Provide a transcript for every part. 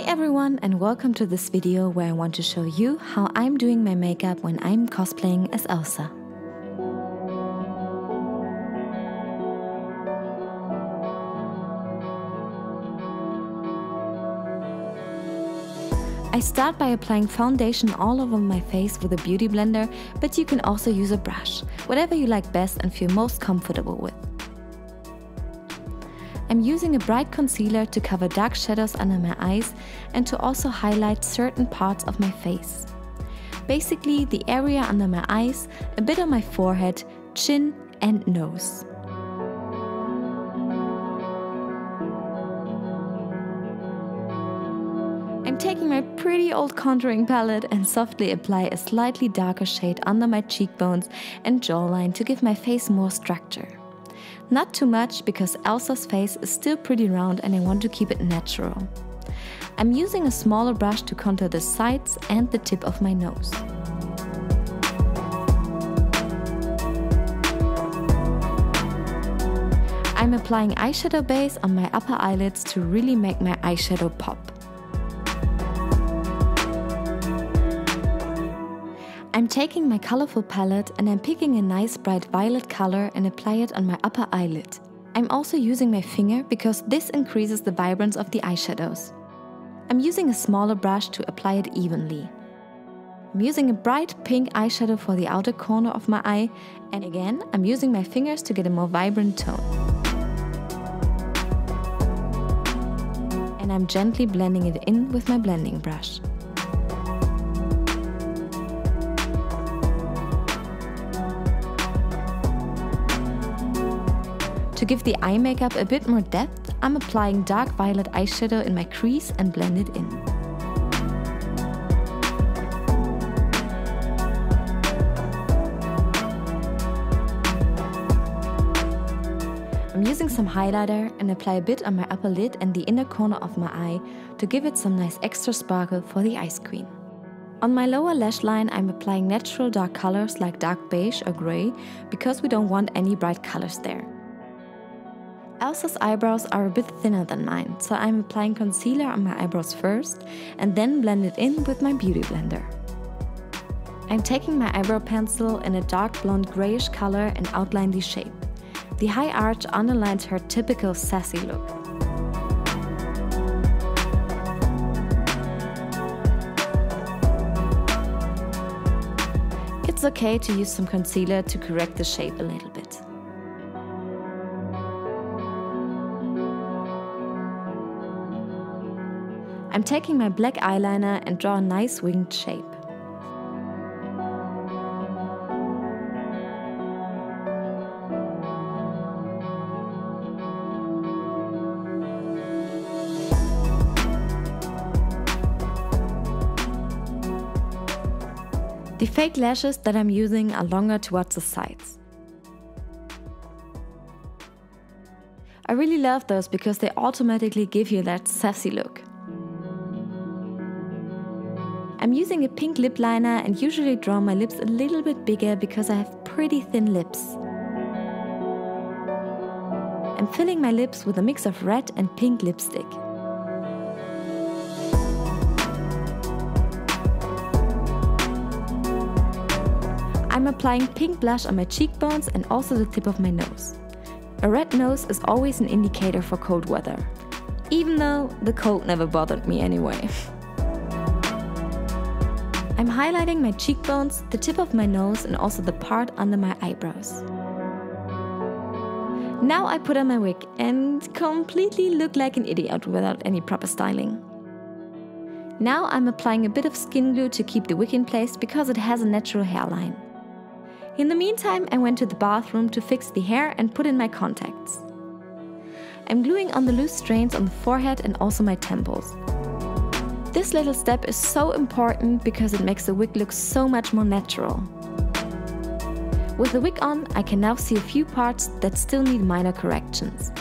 Hey everyone, and welcome to this video where I want to show you how I'm doing my makeup when I'm cosplaying as Elsa. I start by applying foundation all over my face with a beauty blender, but you can also use a brush, whatever you like best and feel most comfortable with. I'm using a bright concealer to cover dark shadows under my eyes and to also highlight certain parts of my face. Basically, the area under my eyes, a bit on my forehead, chin and nose. I'm taking my pretty old contouring palette and softly apply a slightly darker shade under my cheekbones and jawline to give my face more structure. Not too much because Elsa's face is still pretty round and I want to keep it natural. I'm using a smaller brush to contour the sides and the tip of my nose. I'm applying eyeshadow base on my upper eyelids to really make my eyeshadow pop. I'm taking my colorful palette and I'm picking a nice bright violet color and apply it on my upper eyelid. I'm also using my finger because this increases the vibrance of the eyeshadows. I'm using a smaller brush to apply it evenly. I'm using a bright pink eyeshadow for the outer corner of my eye, and again I'm using my fingers to get a more vibrant tone. And I'm gently blending it in with my blending brush. To give the eye makeup a bit more depth, I'm applying dark violet eyeshadow in my crease and blend it in. I'm using some highlighter and apply a bit on my upper lid and the inner corner of my eye to give it some nice extra sparkle for the ice queen. On my lower lash line, I'm applying natural dark colors like dark beige or grey because we don't want any bright colors there. Elsa's eyebrows are a bit thinner than mine, so I'm applying concealer on my eyebrows first and then blend it in with my beauty blender. I'm taking my eyebrow pencil in a dark blonde grayish color and outline the shape. The high arch underlines her typical sassy look. It's okay to use some concealer to correct the shape a little bit. I'm taking my black eyeliner and draw a nice winged shape. The fake lashes that I'm using are longer towards the sides. I really love those because they automatically give you that sassy look. I'm using a pink lip liner and usually draw my lips a little bit bigger because I have pretty thin lips. I'm filling my lips with a mix of red and pink lipstick. I'm applying pink blush on my cheekbones and also the tip of my nose. A red nose is always an indicator for cold weather, even though the cold never bothered me anyway. I'm highlighting my cheekbones, the tip of my nose and also the part under my eyebrows. Now I put on my wig and completely look like an idiot without any proper styling. Now I'm applying a bit of skin glue to keep the wig in place because it has a natural hairline. In the meantime, I went to the bathroom to fix the hair and put in my contacts. I'm gluing on the loose strands on the forehead and also my temples. This little step is so important because it makes the wig look so much more natural. With the wig on, I can now see a few parts that still need minor corrections.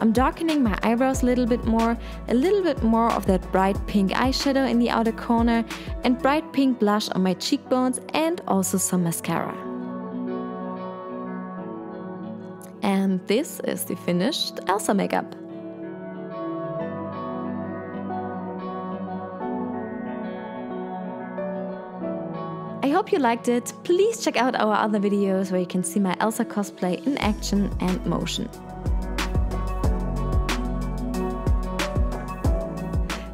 I'm darkening my eyebrows a little bit more of that bright pink eyeshadow in the outer corner and bright pink blush on my cheekbones and also some mascara. And this is the finished Elsa makeup. I hope you liked it. Please check out our other videos where you can see my Elsa cosplay in action and motion.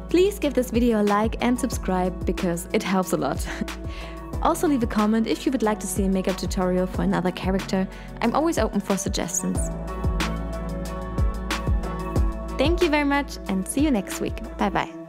Please give this video a like and subscribe because it helps a lot. Also leave a comment if you would like to see a makeup tutorial for another character. I'm always open for suggestions. Thank you very much and see you next week. Bye bye.